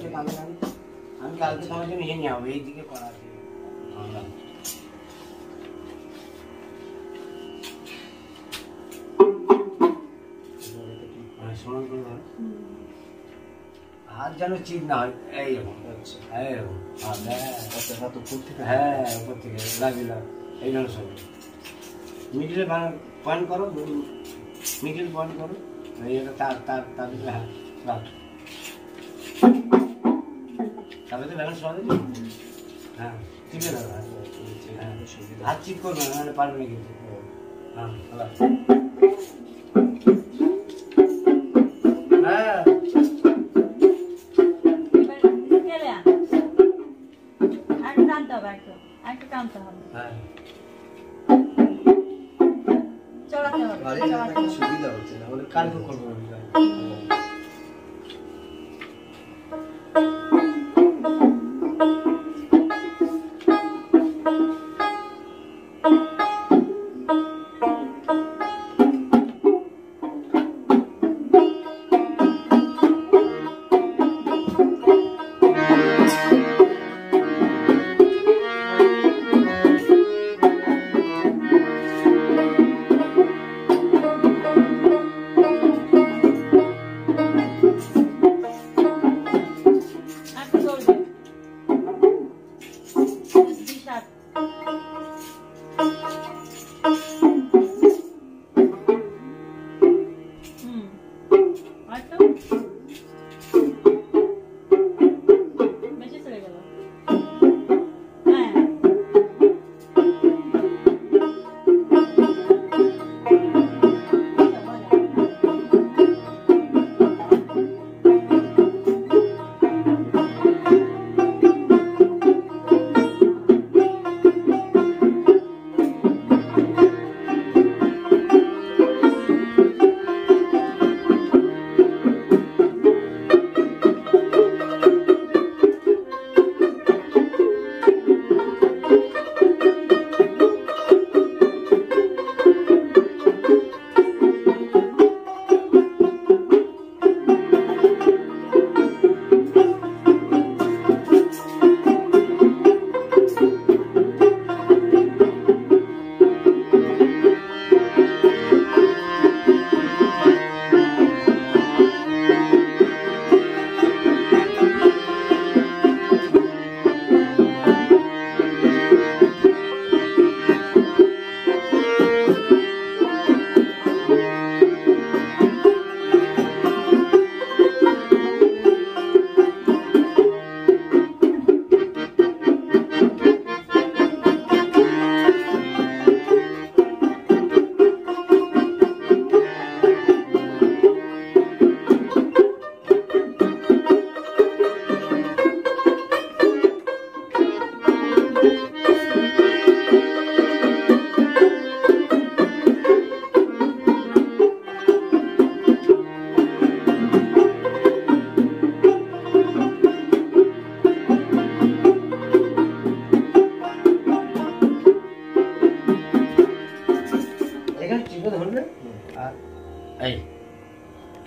হচ্ছে কালকে আমি কালকে তোমার জন্য নিয়ে যাবো এইদিকে করা আছে সমান করে ধরো হাত যেন চিট না হয় এইরকম এইরকম হাত উপর থেকে হ্যাঁ উপর থেকে লাগিয়ে এই জন্য সব মিডিলে পয়েন্ট করো মিডিল পয়েন্ট করো তার ভিতরে হ্যাঁ তারপরে তো ব্যালেন্স পাওয়া যাবে হ্যাঁ ঠিক আছে দাদা হাত চিট করবে না নাহলে পারবে না কিন্তু হ্যাঁ হ্যাঁ সুবিধা হচ্ছে না বলে কালকে করবো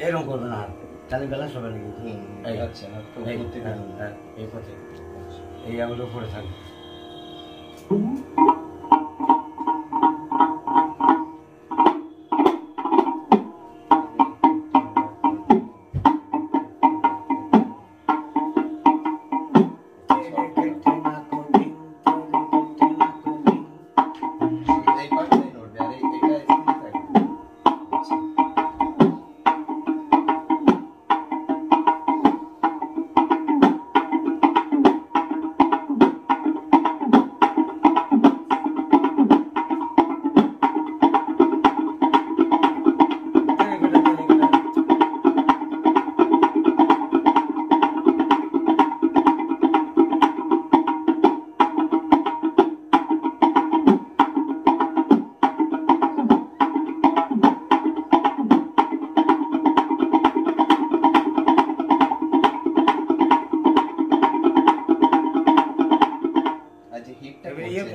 এরকম করবে না হাত তাহলে ব্যালেন্স হবে না কিন্তু আচ্ছা এই পথে এই আঙুলের উপরে থাকবে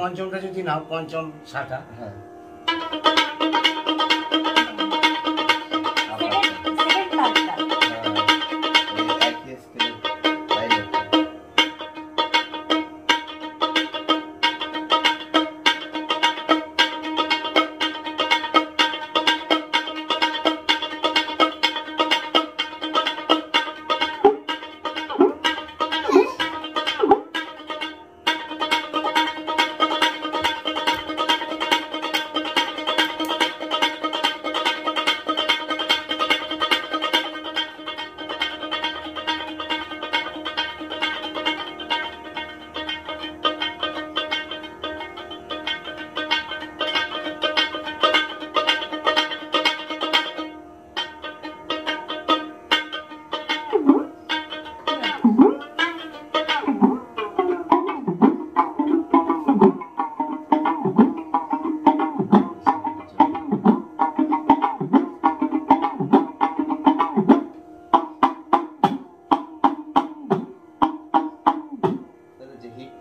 পঞ্চমটা যদি নাও পঞ্চম শাখা হ্যাঁ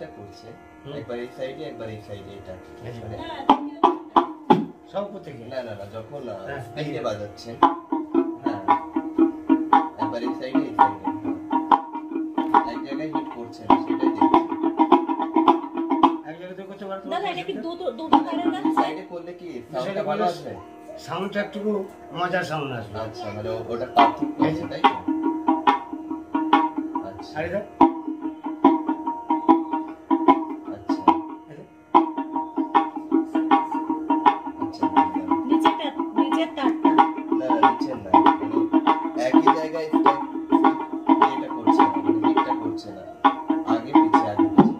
দিকটা করছে, একবার এই সাইডে একবার এই সাইডে, এটা মানে সব করতে গিয়ে না না না যখন স্পিডে বাজাচ্ছেন, হ্যাঁ একবার এই সাইডে এই সাইডে এক জায়গায় হিট করছেন, সেটাই দেখছি। এক জায়গায় তো করতে পারতো দাদা এটা কি দুটো তারে না সাইডে করলে কি সাউন্ডটা ভালো আসবে? সাউন্ডটা একটু মজার সাউন্ড আসবে। আচ্ছা মানে ওটা পার্থক্য আছে তাই তো? আচ্ছা আরে দেখ আচ্ছা আচ্ছা নিচের তারটা না না নিচের না, মানে একই জায়গায় এটা করছে না, মানে হিটটা করছে না, আগে পিছে আগে পিছে।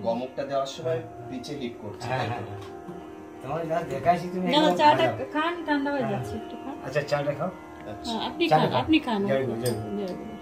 গমকটা দেওয়ার সময় পিছে হিট করছে হ্যাঁ তাই হ্যাঁ তো? তোমার যা দেখাইছি তুমি দাদা একদম চাটা ভালো। খান, ঠান্ডা হয়ে যাচ্ছে একটু খান। আচ্ছা চাটা খাও। আচ্ছা আপনি চাটা খান, খাও। আপনি খান। জয় গুরু, জয় গুরু। জয় গুরু।